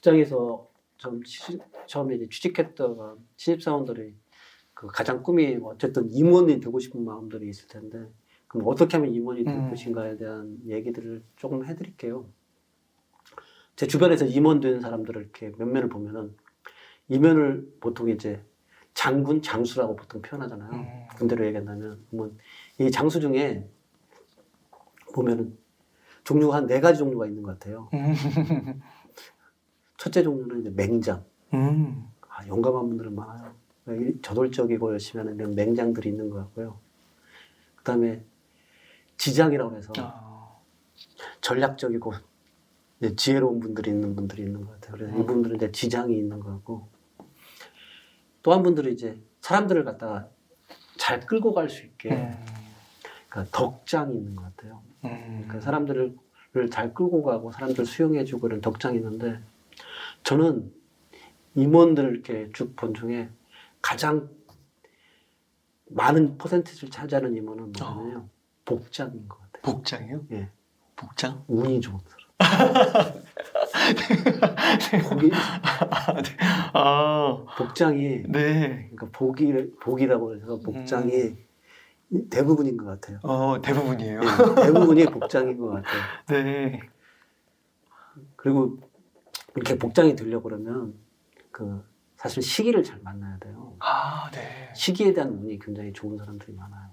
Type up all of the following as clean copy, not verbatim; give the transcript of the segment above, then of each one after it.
직장에서 처음에 이제 취직했던 신입사원들이 그 가장 꿈이 어쨌든 임원이 되고 싶은 마음들이 있을 텐데, 그럼 어떻게 하면 임원이 될 것인가에 대한 얘기들을 조금 해드릴게요. 제 주변에서 임원 된 사람들을 이렇게 몇몇을 보면은, 임원을 보통 이제 장군, 장수라고 보통 표현하잖아요. 군대로 얘기한다면. 그러면 이 장수 중에 보면은 종류가 한 4가지 종류가 있는 것 같아요. 첫째 종류는 이제 맹장. 용감한 분들은 많아요. 저돌적이고 열심히 하는 이런 맹장들이 있는 것 같고요. 그 다음에 지장이라고 해서 전략적이고 지혜로운 분들이 있는 것 같아요. 그래서 이분들은 이제 지장이 있는 것 같고, 또 한 분들은 이제 사람들을 갖다가 잘 끌고 갈 수 있게, 그러니까 덕장이 있는 것 같아요. 그러니까 사람들을 잘 끌고 가고 사람들 수용해주고 이런 덕장이 있는데, 저는 임원들 이렇게 쭉 본 중에 가장 많은 퍼센티지를 차지하는 임원은 뭐냐면요, 복장인 것 같아요. 복장이요? 예. 복장? 운이 좋은 사람. 복장이, 네. 그러니까 복이라고 해서 복장이 대부분인 것 같아요. 대부분이에요. 네, 대부분이 복장인 것 같아요. 네. 그리고 이렇게 복장이 되려고 그러면 사실 시기를 잘 만나야 돼요. 네. 시기에 대한 운이 굉장히 좋은 사람들이 많아요.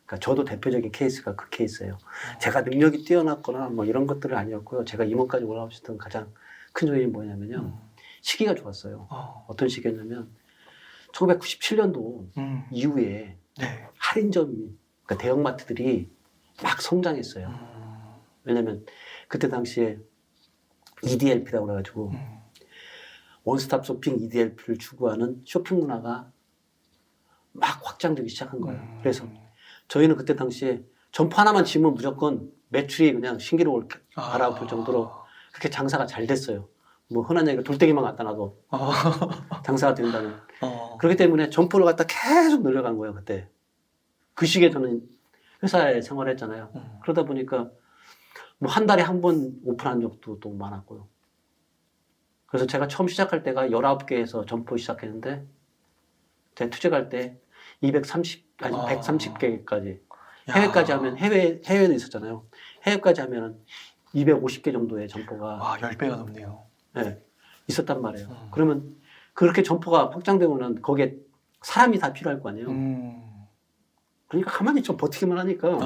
그러니까 저도 대표적인 케이스가 그 케이스예요. 제가 능력이 뛰어났거나 뭐 이런 것들은 아니었고요. 제가 임원까지 올라올 수 있던 가장 큰 요인이 뭐냐면요, 시기가 좋았어요. 어떤 시기였냐면 1997년도 이후에 네. 할인점이, 그러니까 대형마트들이 막 성장했어요. 왜냐면 그때 당시에 EDLP라고 그래가지고 원스톱 쇼핑 EDLP를 추구하는 쇼핑 문화가 막 확장되기 시작한 거예요. 그래서 저희는 그때 당시에 점포 하나만 지으면 무조건 매출이 그냥 신기록을 바라볼 정도로 그렇게 장사가 잘 됐어요. 뭐 흔한 얘기로 돌덩이만 갖다 놔도 장사가 된다는. 그렇기 때문에 점포를 갖다 계속 늘려간 거예요, 그때. 그 시기에 저는 회사에 생활했잖아요. 그러다 보니까 뭐 한 달에 한 번 오픈한 적도 또 많았고요. 그래서 제가 처음 시작할 때가 19개에서 점포 시작했는데, 제가 투자할 때 130개까지. 해외까지 하면, 해외는 있었잖아요. 해외까지 하면 250개 정도의 점포가. 10배가 넘네요. 네, 있었단 말이에요. 그러면 그렇게 점포가 확장되면 거기에 사람이 다 필요할 거 아니에요. 그러니까 가만히 좀 버티기만 하니까.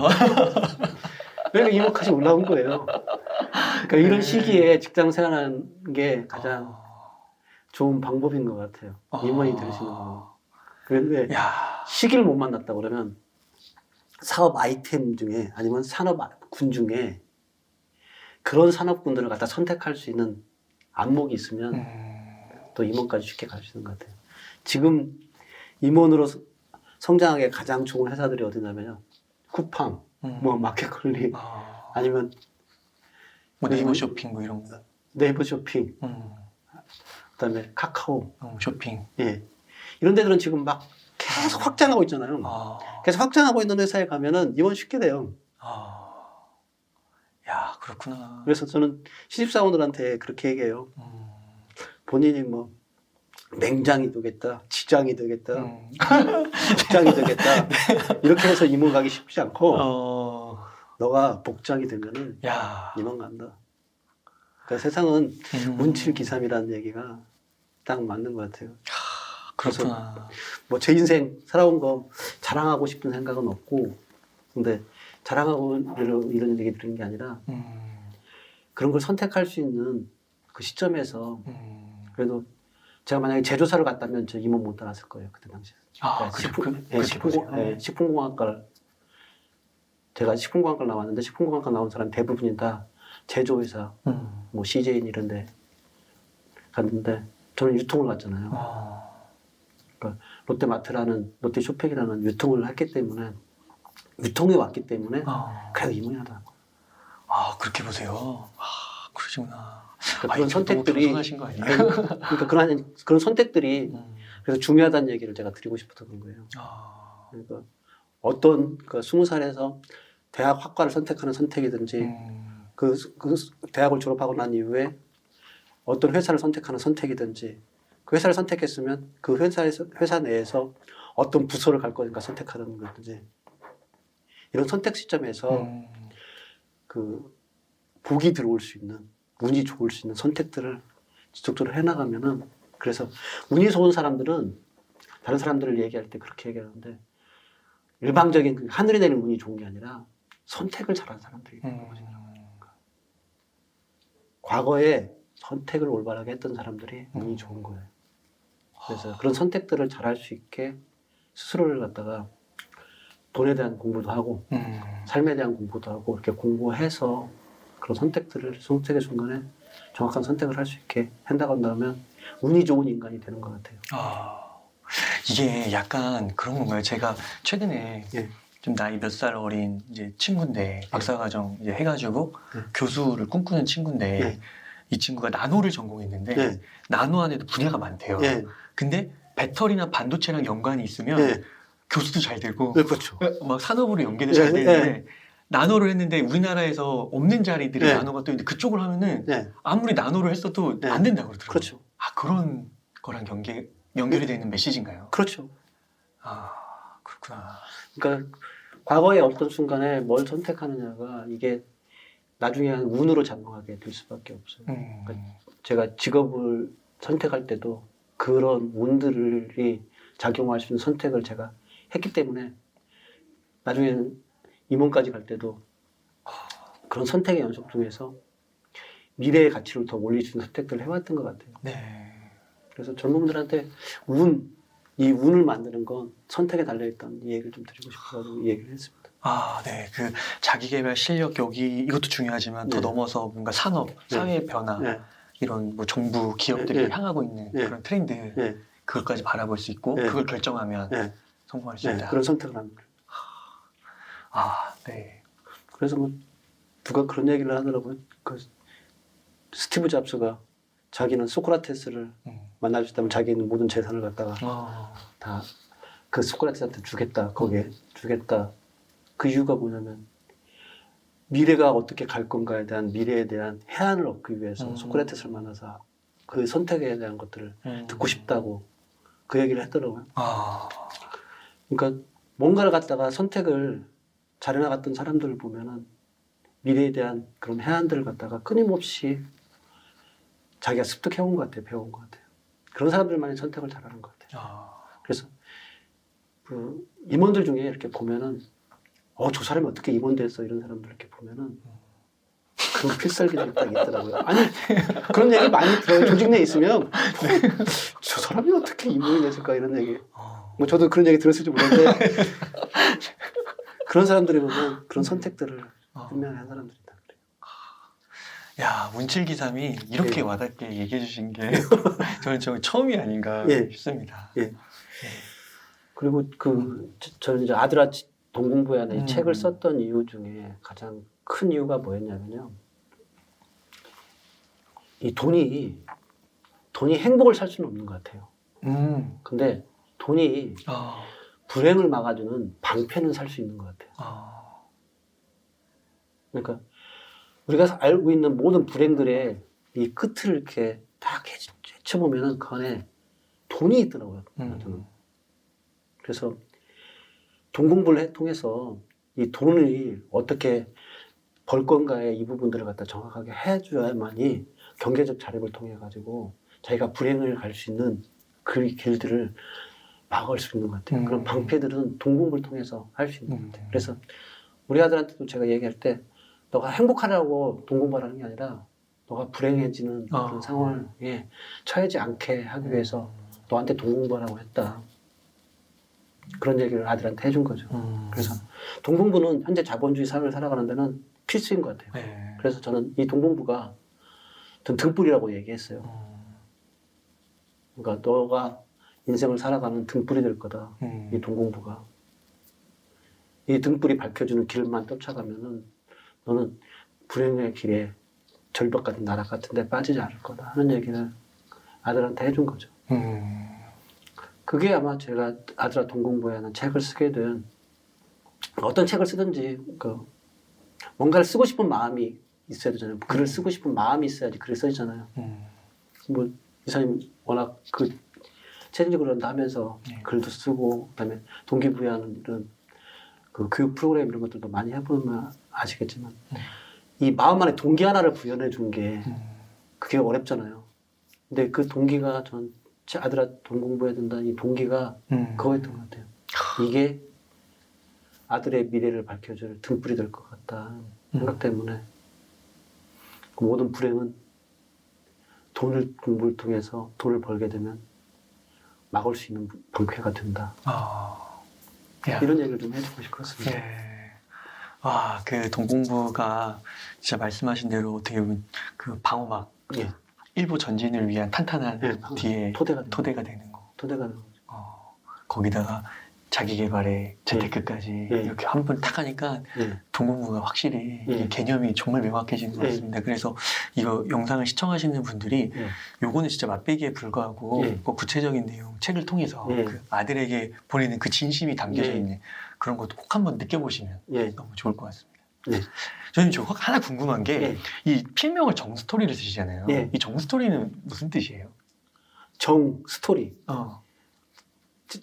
그러니까 이목까지 올라온 거예요. 그러니까 이런 시기에 직장 생활하는 게 가장 좋은 방법인 것 같아요. 임원이 될 수 있는 방법. 그런데 시기를 못 만났다 그러면 사업 아이템 중에, 아니면 산업군 중에 그런 산업군들을 갖다 선택할 수 있는 안목이 있으면 또 임원까지 쉽게 갈 수 있는 것 같아요. 지금 임원으로 성장하기에 가장 좋은 회사들이 어디냐면요, 쿠팡, 뭐 마켓컬리, 아니면 뭐 네이버 쇼핑 뭐 이런 거. 네이버 쇼핑, 그다음에 카카오 쇼핑. 예, 이런 데들은 지금 막 계속 확장하고 있잖아요. 계속 확장하고 있는 회사에 가면은 임원 쉽게 돼요. 야, 그렇구나. 그래서 저는 신입사원들한테 그렇게 얘기해요. 본인이 뭐 맹장이 되겠다, 지장이 되겠다, 복장이 되겠다, 이렇게 해서 임원 가기 쉽지 않고, 너가 복장이 되면은 임원 간다. 그러니까 세상은 운칠기삼이라는 얘기가 딱 맞는 것 같아요. 그렇구나. 뭐 제 인생 살아온 거 자랑하고 싶은 생각은 없고, 근데 자랑하고 이런 얘기 들은 게 아니라 그런 걸 선택할 수 있는 그 시점에서, 그래도 제가 만약에 제조사를 갔다면 저 임원 못 따랐을 거예요, 그때 당시에. 식품공학과를, 제가 식품공학과를 나왔는데, 식품공학과 나온 사람 대부분이 다 제조회사, 뭐 CJ인 이런 데 갔는데, 저는 유통을 갔잖아요. 그러니까 롯데마트라는, 롯데쇼핑이라는 유통을 했기 때문에, 유통에 왔기 때문에 그래도 임원이 하더라고요. 그렇게 보세요. 그러시구나. 그러니까 그런 선택들이, 하신 거 아니에요? 그러니까 그런 선택들이 그래서 중요하다는 얘기를 제가 드리고 싶었던 거예요. 그러니까 어떤 20살에서 대학 학과를 선택하는 선택이든지, 그 대학을 졸업하고 난 이후에 어떤 회사를 선택하는 선택이든지 그 회사를 선택했으면 그 회사 내에서 어떤 부서를 갈 거니까 선택하는 거든지 이런 선택 시점에서 그 복이 들어올 수 있는 운이 좋을 수 있는 선택들을 지속적으로 해나가면은 그래서 운이 좋은 사람들은 다른 사람들을 얘기할 때 그렇게 얘기하는데 일방적인 그 하늘이 내리는 운이 좋은 게 아니라 선택을 잘하는 사람들이 있는 거지. 과거에 선택을 올바르게 했던 사람들이 운이 좋은 거예요. 그래서 그런 선택들을 잘할 수 있게 스스로를 갖다가 돈에 대한 공부도 하고 삶에 대한 공부도 하고 이렇게 공부해서 그런 선택의 순간에 정확한 선택을 할 수 있게 한다면 운이 좋은 인간이 되는 것 같아요. 이게 약간 그런 건가요? 제가 최근에 예. 좀 나이 몇 살 어린 이제 친구인데 박사과정 이제 해가지고 교수를 꿈꾸는 친구인데 예. 이 친구가 나노를 전공했는데 예. 나노 안에도 분야가 많대요. 예. 근데 배터리나 반도체랑 연관이 있으면 예. 교수도 잘 되고 네, 그렇죠. 막 산업으로 연계도 잘 예. 되는데 나노를 했는데 우리나라에서 없는 자리들이 예. 나노가 또 있는데 그쪽을 하면은 네. 아무리 나노를 했어도 네. 안 된다고 그러더라고요. 그렇죠. 그런 거랑 연결이 되는 메시지인가요? 그렇죠. 그렇구나. 그러니까 과거의 어떤 순간에 뭘 선택하느냐가 이게 나중에 운으로 작용하게 될 수밖에 없어요. 그러니까 제가 직업을 선택할 때도 그런 운들이 작용할 수 있는 선택을 제가 했기 때문에 나중에는 임원까지 갈 때도 그런 선택의 연속 중에서 미래의 가치를 더 올릴 수 있는 선택들을 해왔던 것 같아요. 네. 그래서 젊은 분들한테 이 운을 만드는 건 선택에 달려있다는 이 얘기를 좀 드리고 싶어서 이 얘기를 했습니다. 네. 그 자기개발 실력 여기 이것도 중요하지만 더 네. 넘어서 뭔가 산업, 사회 변화 네. 이런 뭐 정부 기업들이 네. 향하고 있는 네. 그런 트렌드 네. 그것까지 바라볼 수 있고 네. 그걸 결정하면 네. 성공할 수 네. 있다. 그런 선택을 합니다. 네. 그래서 뭐 누가 그런 얘기를 하더라고요. 그 스티브 잡스가 자기는 소크라테스를 만날 수 있다면 자기는 모든 재산을 갖다가 다 그 소크라테스한테 주겠다. 거기에 주겠다. 그 이유가 뭐냐면 미래가 어떻게 갈 건가에 대한 미래에 대한 해안을 얻기 위해서 소크라테스를 만나서 그 선택에 대한 것들을 듣고 싶다고 그 얘기를 했더라고요. 그러니까 뭔가를 갖다가 선택을 잘 해나갔던 사람들을 보면은 미래에 대한 그런 해안들을 갖다가 끊임없이 자기가 습득해온 것 같아요. 배워온 것 같아요. 그런 사람들만이 선택을 잘하는 것 같아요. 그래서 그 임원들 중에 이렇게 보면은 저 사람이 어떻게 임원 됐어 이런 사람들 이렇게 보면은 그 필살기들이 딱 있더라고요. 아니 그런 얘기 많이 들어요. 조직 내에 있으면 저 사람이 어떻게 임원이 됐을까 이런 얘기. 뭐 저도 그런 얘기 들었을지 모르는데 그런 사람들이 보면 그런 선택들을 분명히 한 사람들이다 그래요. 야, 문칠기삼이 이렇게 와닿게 얘기해 주신 게 저는 처음이 아닌가 싶습니다. 그리고 저는 이제 아들아 동공부야나 이 책을 썼던 이유 중에 가장 큰 이유가 뭐였냐면요. 이 돈이 행복을 살 수는 없는 것 같아요. 근데 돈이 불행을 막아주는 방패는 살 수 있는 것 같아요. 그러니까 우리가 알고 있는 모든 불행들의 이 끝을 이렇게 딱 헤쳐보면은 그 안에 돈이 있더라고요. 저는. 그래서 돈 공부를 통해서 이 돈을 어떻게 벌 건가에 이 부분들을 갖다 정확하게 해줘야만이 경제적 자립을 통해 가지고 자기가 불행을 갈 수 있는 그 길들을 막을 수 있는 것 같아요. 그런 방패들은 돈 공부를 통해서 할 수 있는 것 같아요. 그래서 우리 아들한테도 제가 얘기할 때 너가 행복하라고 돈 공부하라는 게 아니라 너가 불행해지는 그런 상황에 처하지 않게 하기 위해서 너한테 돈 공부하라고 했다. 그런 얘기를 아들한테 해준 거죠. 그래서 돈 공부는 현재 자본주의 사회를 살아가는 데는 필수인 것 같아요. 그래서 저는 이 돈 공부가 전 등불이라고 얘기했어요. 그러니까 너가 인생을 살아가는 등불이 될 거다. 이 돈 공부가. 이 등불이 밝혀주는 길만 쫓아가면은 너는 불행의 길에 절벽 같은 나락 같은 데 빠지지 않을 거다 하는 얘기를 아들한테 해준 거죠. 그게 아마 제가 아들아 돈 공부에 하는 책을 쓰게 된 어떤 책을 쓰든지 뭔가를 쓰고 싶은 마음이 있어야 되잖아요. 글을 쓰고 싶은 마음이 있어야지 글을 써지잖아요. 뭐 이사님 워낙 그 체질적으로 하면서 글도 쓰고 그다음에 동기부여하는 이런 그 교육 프로그램 이런 것들도 많이 해보면 아시겠지만 이 마음 안에 동기 하나를 구현해 준 게 그게 어렵잖아요. 근데 그 동기가 전 제 아들아 돈 공부해야 된다는 이 동기가 그거였던 것 같아요. 이게 아들의 미래를 밝혀줄 등불이 될 것 같다 생각 때문에 그 모든 불행은 공부를 통해서 돈을 벌게 되면 막을 수 있는 방패가 된다. 이런 얘기를 좀 해주고 싶었습니다. 와, 그 돈 공부가 진짜 말씀하신 대로 어떻게 보면 그 방어막, 일부 전진을 위한 탄탄한 뒤에 토대가 되는 거. 토대가 되는 거죠. 거기다가 자기 개발에 재테크까지 이렇게 한 번 탁 하니까 돈 공부가 확실히 이 개념이 정말 명확해지는 것 같습니다. 그래서 이거 영상을 시청하시는 분들이 요거는 진짜 맛배기에 불과하고 그 구체적인 내용 책을 통해서 그 아들에게 보내는 그 진심이 담겨져 있는 그런 것도 꼭 한번 느껴보시면 너무 좋을 것 같습니다. 저는 저 하나 궁금한 게 이 필명을 정스토리를 쓰시잖아요. 이 정스토리는 무슨 뜻이에요? 정스토리.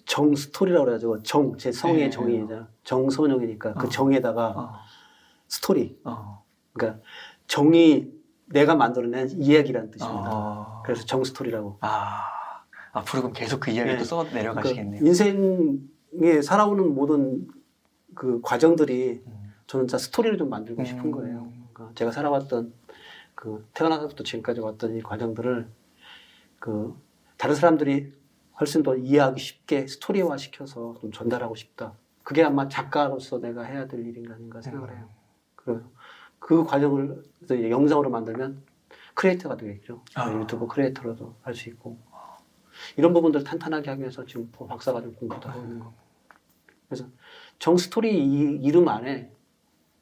정스토리라고 그래가지고 제 성의 정의이자 정선영이니까 그 정에다가 스토리. 그러니까 정이 내가 만들어낸 이야기라는 뜻입니다. 그래서 정스토리라고. 앞으로 그럼 계속 그 이야기 또 써 내려가시겠네요. 인생에 살아오는 모든 그 과정들이 저는 진짜 스토리를 좀 만들고 싶은 거예요. 그러니까 제가 살아왔던 그 태어나서부터 지금까지 왔던 이 과정들을 그 다른 사람들이 훨씬 더 이해하기 쉽게 스토리화 시켜서 좀 전달하고 싶다. 그게 아마 작가로서 내가 해야 될 일인가 아닌가 생각을 해요. 그래서 그 과정을 이제 영상으로 만들면 크리에이터가 되겠죠. 유튜브 크리에이터로도 할 수 있고 이런 부분들 탄탄하게 하기 위해서 지금 박사과정 공부도 하고 있는 거고. 그래서 정스토리 이 이름 안에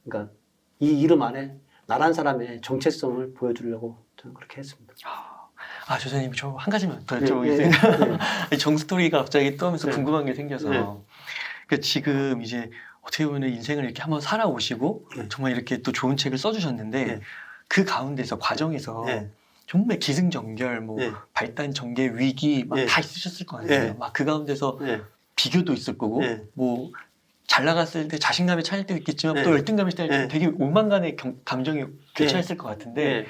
그러니까 이 이름 안에 나란 사람의 정체성을 보여주려고 저는 그렇게 했습니다. 조사님 저 한 가지만 더 여쭤보겠습니다. 정스토리가 갑자기 떠오면서 궁금한 게 생겨서 그러니까 지금 이제 어떻게 보면 인생을 이렇게 한번 살아오시고 정말 이렇게 또 좋은 책을 써주셨는데 그 가운데서 과정에서 정말 기승전결, 뭐 발단 전개 위기 막 다 있으셨을 거 아니에요. 막 그 가운데서 비교도 있을 거고 뭐 잘 나갔을 때 자신감이 차일 때도 있겠지만 또 열등감이 있을 때 되게 오만간의 감정이 교차했을 것 같은데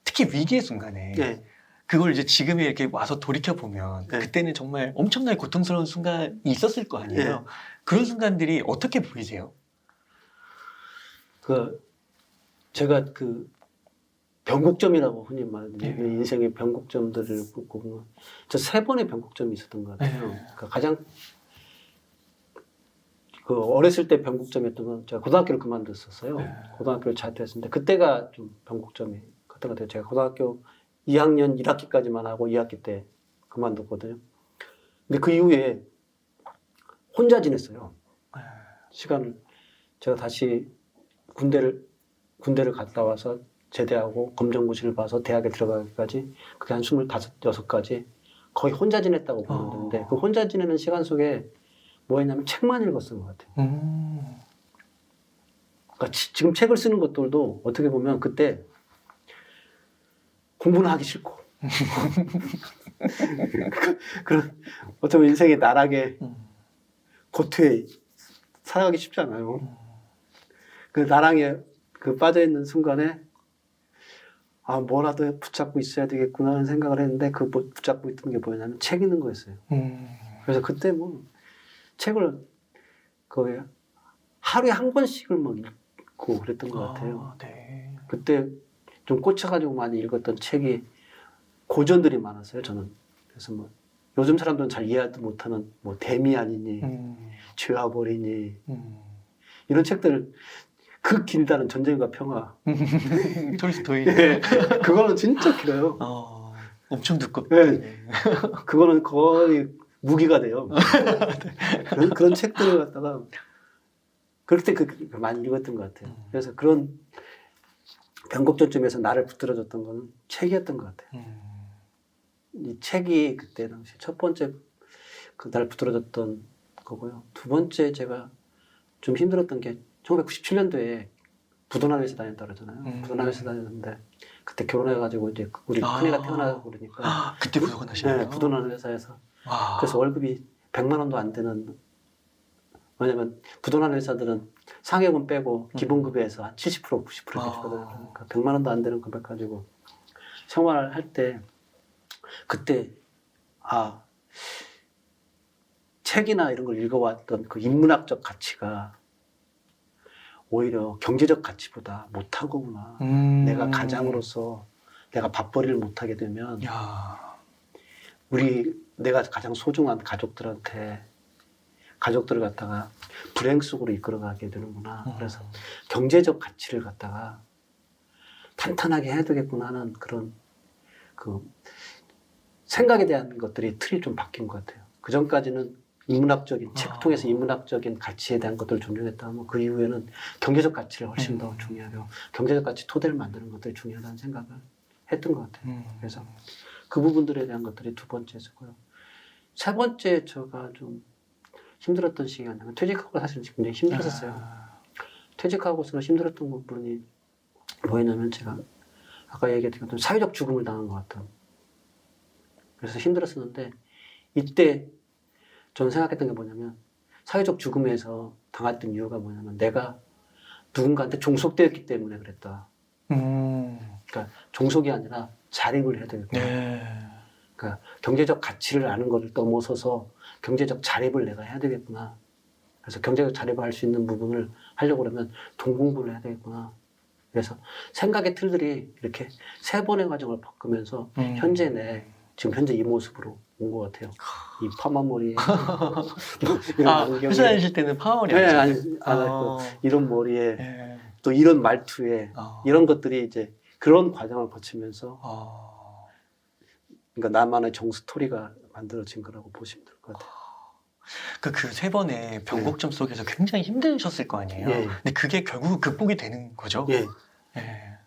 특히 위기의 순간에 그걸 이제 지금에 이렇게 와서 돌이켜 보면 그때는 정말 엄청나게 고통스러운 순간이 있었을 거 아니에요. 그런 순간들이 어떻게 보이세요? 제가 그 변곡점이라고 흔히 말하는 인생의 변곡점들을 보면 저 3번의 변곡점이 있었던 것 같아요. 그러니까 가장 그 어렸을 때 변곡점이었던 건 제가 고등학교를 그만뒀었어요. 고등학교를 자퇴했는데 그때가 좀 변곡점이 그때 같아요. 제가 고등학교 2학년 1학기까지만 하고 2학기 때 그만뒀거든요. 근데 그 이후에 혼자 지냈어요. 시간을 제가 다시 군대를 갔다 와서 제대하고 검정고시를 봐서 대학에 들어가기까지 그게 한 25, 26까지 거의 혼자 지냈다고 보면 되는데 그 혼자 지내는 시간 속에 뭐 했냐면 책만 읽었던 것 같아요. 그러니까 지금 책을 쓰는 것들도 어떻게 보면 그때 공부는 하기 싫고 그런 어떻게 보면 인생의 나락에 고투에 살아가기 쉽지 않아요. 그 나락에 그 빠져있는 순간에 뭐라도 붙잡고 있어야 되겠구나 하는 생각을 했는데 그 붙잡고 있던 게 뭐냐면 책 읽는 거였어요. 그래서 그때 뭐 책을 거의 하루에 한 권씩을 막 읽고 그랬던 것 같아요. 그때 좀 꽂혀가지고 많이 읽었던 책이 고전들이 많았어요, 저는. 그래서 뭐 요즘 사람들은 잘 이해하지 못하는 뭐 데미안이니 죄와벌이니 이런 책들을 그 길다는 전쟁과 평화. 톨스토이. 그거는 진짜 길어요. 엄청 두껍고. 그거는 거의 무기가 돼요. 그런 책들을 갖다가 그때 많이 읽었던 것 같아요. 그래서 그런 변곡점쯤에서 나를 붙들어줬던 거는 책이었던 것 같아요. 이 책이 그때 당시 첫 번째 나를 붙들어줬던 거고요. 두 번째 제가 좀 힘들었던 게 1997년도에 부도나무에서 다녔다 그러잖아요. 부도나무에서 다녔는데 그때 결혼해가지고 이제 우리 큰애가 태어나고 그러니까 그때 부도가 나시나요? 네, 부도나는 회사에서 와. 그래서 월급이 100만 원도 안 되는 왜냐면 부도나는 회사들은 상여금 빼고 기본급여에서 한 70% 90% 이렇게 주거든요. 그러니까 100만 원도 안 되는 금액 가지고 생활할 때 그때 책이나 이런 걸 읽어왔던 그 인문학적 가치가 오히려 경제적 가치보다 못한 거구나. 내가 가장으로서 내가 밥벌이를 못하게 되면 야. 내가 가장 소중한 가족들을 갖다가 불행 속으로 이끌어가게 되는구나. 그래서 경제적 가치를 갖다가 탄탄하게 해야 되겠구나 하는 그런 그 생각에 대한 것들이 틀이 좀 바뀐 것 같아요. 그 전까지는 인문학적인 책 통해서 인문학적인 가치에 대한 것들을 존중했다면 그 이후에는 경제적 가치를 훨씬 더 중요하고 경제적 가치 토대를 만드는 것들이 중요하다는 생각을 했던 것 같아요. 그래서 그 부분들에 대한 것들이 두 번째였고요. 세 번째 제가 좀 힘들었던 시기가 뭐냐면 퇴직하고 사실 굉장히 힘들었었어요. 퇴직하고서 힘들었던 부분이 뭐였냐면 제가 아까 얘기했던 것처럼 사회적 죽음을 당한 것 같은 그래서 힘들었었는데 이때 저는 생각했던 게 뭐냐면 사회적 죽음에서 당했던 이유가 뭐냐면 내가 누군가한테 종속되었기 때문에 그랬다. 그러니까 종속이 아니라 자립을 해야 되겠구나. 네. 그러니까 경제적 가치를 아는 것을 넘어서서 경제적 자립을 내가 해야 되겠구나. 그래서 경제적 자립을 할 수 있는 부분을 하려고 그러면 돈 공부를 해야 되겠구나. 그래서 생각의 틀들이 이렇게 세 번의 과정을 겪으면서 지금 현재 이 모습으로 온 것 같아요. 이 파마머리에 회사 다니실 때는 파마머리 네, 안 했고 이런 머리에 네. 또 이런 말투에 이런 것들이 이제 그런 과정을 거치면서 그러니까 나만의 정 스토리가 만들어진 거라고 보시면 될 것 같아요. 그 세 번의 변곡점 속에서 굉장히 힘드셨을 거 아니에요. 예. 근데 그게 결국 극복이 되는 거죠. 예. 예.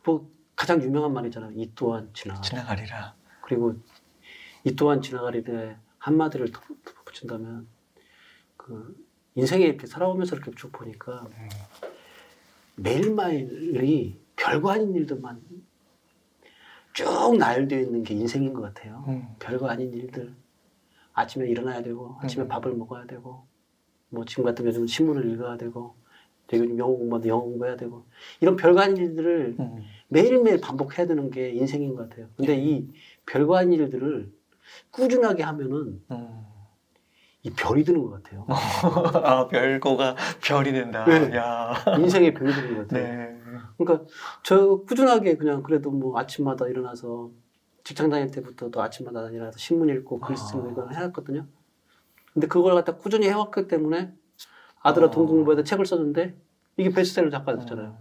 뭐 가장 유명한 말이잖아요. 이 또한 지나가리라. 그리고 이 또한 지나가리에 한마디를 더 붙인다면 그 인생에 이렇게 살아오면서 이렇게 쭉 보니까 매일매일이 별거 아닌 일들만 쭉 나열되어 있는 게 인생인 것 같아요. 별거 아닌 일들. 아침에 일어나야 되고 아침에 밥을 먹어야 되고 뭐 지금 같은 요즘 신문을 읽어야 되고 요즘 영어 공부하는데 영어 공부해야 되고 이런 별거 아닌 일들을 매일매일 반복해야 되는 게 인생인 것 같아요. 근데 이 별거 아닌 일들을 꾸준하게 하면은 이 별이 되는 것 같아요. 별거가 별이 된다. 네. 야. 인생의 별이 되는 것 같아요. 네. 그러니까 저 꾸준하게 그냥 그래도 뭐 아침마다 일어나서 직장 다닐 때부터 또 아침마다 일어나서 신문 읽고 글 쓰고 이걸 해왔거든요. 근데 그걸 갖다 꾸준히 해왔기 때문에 아들아 돈 공부해서 책을 썼는데 이게 베스트셀러 작가가 됐잖아요.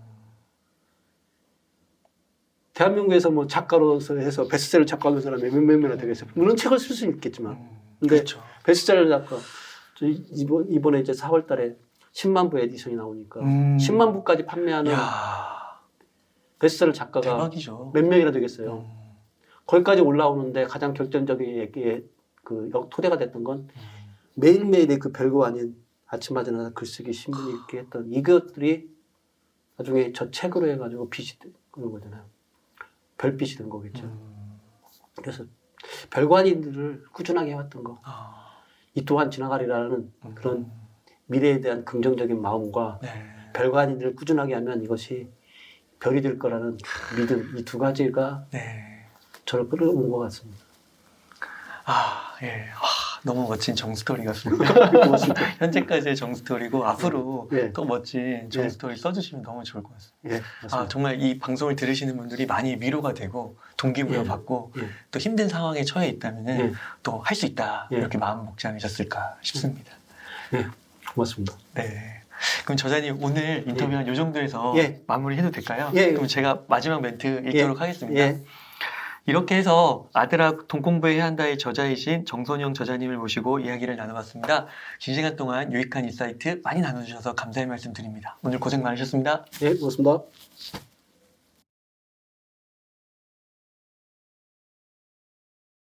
대한민국에서 뭐 작가로서 해서 베스트셀러 작가 하는 사람이 몇 명이나 되겠어요. 물론 책을 쓸 수 있겠지만. 근데 그렇죠. 베스트셀러 작가 이번에 이제 4월 달에 10만 부 에디션이 나오니까 10만 부까지 판매하는 베스트셀러 작가가 대박이죠. 몇 명이나 되겠어요. 거기까지 올라오는데 가장 결정적인 얘기의 그 토대가 됐던 건 매일매일의 그 별거 아닌 아침마다 일어나서 글쓰기, 신문 읽기 했던 이것들이 나중에 저 책으로 해가지고 빛이 되는 거잖아요. 별빛이 된 거겠죠. 그래서 별거 아닌 일을 꾸준하게 해왔던 거. 이 또한 지나가리라는 그런 미래에 대한 긍정적인 마음과 별거 아닌 일을 꾸준하게 하면 이것이 별이 될 거라는 믿음, 이 두 가지가 저를 끌어온 것 같습니다. 예. 너무 멋진 정스토리 같습니다. 현재까지의 정스토리고 앞으로 더 멋진 정스토리 써주시면 너무 좋을 것 같습니다. 정말 이 방송을 들으시는 분들이 많이 위로가 되고 동기부여 받고 또 힘든 상황에 처해 있다면 또 할 수 있다 이렇게 마음 먹지 않으셨을까 싶습니다. 고맙습니다. 네. 그럼 저자님 오늘 인터뷰 한 요 정도에서 마무리해도 될까요? 그럼 제가 마지막 멘트 읽도록 하겠습니다. 이렇게 해서 아들아 돈 공부해야 한다의 저자이신 정선영 저자님을 모시고 이야기를 나눠봤습니다. 긴 시간 동안 유익한 인사이트 많이 나눠주셔서 감사의 말씀 드립니다. 오늘 고생 많으셨습니다. 고맙습니다.